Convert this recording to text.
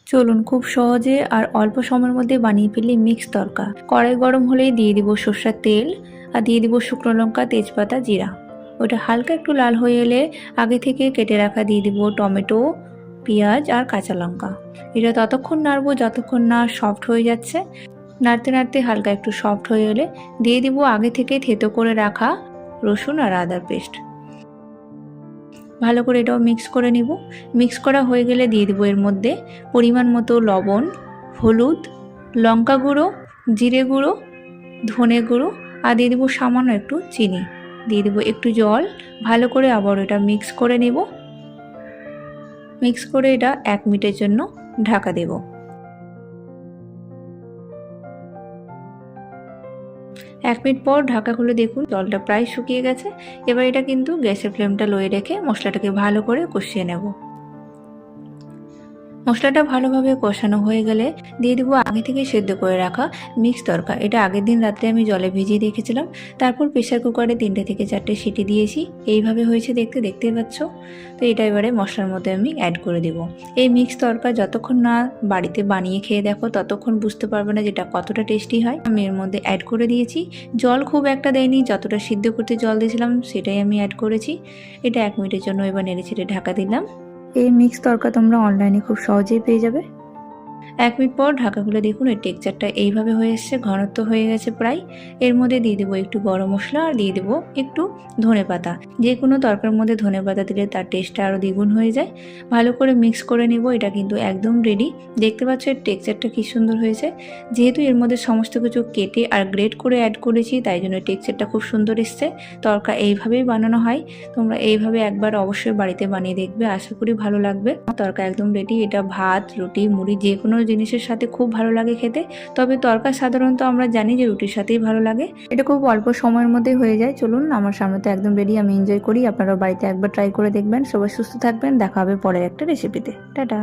চলুন খুব সহজে আর অল্প সময়ের মধ্যে বানিয়ে ফেলি মিক্স তরকা। কড়াই গরম হলেই দিয়ে দিব সর্ষের তেল আর দিয়ে দিব শুকনো লঙ্কা, তেজপাতা, জিরা। ওটা হালকা একটু লাল হয়ে এলে আগে থেকে কেটে রাখা দিয়ে দিব টমেটো, পেঁয়াজ আর কাঁচা লঙ্কা। এটা ততক্ষণ নাড়বো যতক্ষণ না সফট হয়ে যাচ্ছে। নাড়তে নাড়তে হালকা একটু সফট হয়ে এলে দিয়ে দিব আগে থেকে থেতো করে রাখা রসুন আর আদার পেস্ট। ভালো করে এটাও মিক্স করে নিব। মিক্স করা হয়ে গেলে দিয়ে দেবো এর মধ্যে পরিমাণ মতো লবণ, হলুদ, লঙ্কা গুঁড়ো, জিরে গুঁড়ো, ধনে গুঁড়ো আর দিয়ে দেবো সামান্য একটু চিনি। দিয়ে দেবো একটু জল। ভালো করে আবার এটা মিক্স করে নেব। মিক্স করে এটা 1 মিনিটের জন্য ঢাকা দেব। 1 মিনিট পর ঢাকা খুলে দেখুন জলটা প্রায় শুকিয়ে গেছে। এবার এটা কিন্তু গ্যাসের ফ্লেমটা লোয়ে রেখে মশলাটাকে ভালো করে কষিয়ে নেব। মশলাটা ভালোভাবে কষানো হয়ে গেলে দিয়ে দেবো আগে থেকে সেদ্ধ করে রাখা মিক্স তরকা। এটা আগের দিন রাত্রে আমি জলে ভিজিয়ে রেখেছিলাম। তারপর প্রেসার কুকারে 3টে থেকে 4টে সিটি দিয়েছি। এইভাবে হয়েছে দেখতেই পাচ্ছ। তো এটা এবারে মশলার মধ্যে আমি অ্যাড করে দেব। এই মিক্স তরকা যতক্ষণ না বাড়িতে বানিয়ে খেয়ে দেখো ততক্ষণ বুঝতে পারবে না যেটা কতটা টেস্টি হয়। আমি এর মধ্যে অ্যাড করে দিয়েছি জল, খুব একটা দেয়নি, যতটা সিদ্ধ করতে জল দিয়েছিলাম সেটাই আমি অ্যাড করেছি। এটা 1 মিনিটের জন্য এবার নেড়ে ছেড়ে ঢাকা দিলাম। এই মিক্স তরকা তোমরা অনলাইনে খুব সহজেই পেয়ে যাবে। 1 মিনিট পর ঢাকা খুলে দেখুন এর টেক্সচারটা এইভাবে হয়ে এসছে, ঘনত্ব হয়ে গেছে প্রায়। এর মধ্যে দিয়ে দেবো একটু গরম মশলা আর দিয়ে দেবো একটু ধনেপাতা। যে কোনো তরকারির মধ্যে ধনেপাতা দিলে তার টেস্টটা আরও দ্বিগুণ হয়ে যায়। ভালো করে মিক্স করে নেব। এটা কিন্তু একদম রেডি। দেখতে পাচ্ছ এর টেক্সচারটা কী সুন্দর হয়েছে। যেহেতু এর মধ্যে সমস্ত কিছু কেটে আর গ্রেট করে অ্যাড করেছি তাই জন্য টেক্সচারটা খুব সুন্দর এসছে। তরকা এইভাবেই বানানো হয়। তোমরা এইভাবে একবার অবশ্যই বাড়িতে বানিয়ে দেখবে, আশা করি ভালো লাগবে। তরকা একদম রেডি। এটা ভাত, রুটি, মুড়ি যে কোনো জিনিসের সাথে খুব ভালো লাগে খেতে। তবে তরকা সাধারণত আমরা জানি যে রুটির সাথেই ভালো লাগে। এটা খুব অল্প সময়ের মধ্যে হয়ে যায়। চলুন আমার সামনে তো একদম রেডি, আমি এনজয় করি। আপনারাও বাড়িতে একবার ট্রাই করে দেখবেন। সবাই সুস্থ থাকবেন। দেখা হবে পরের একটা রেসিপিতে। টাটা।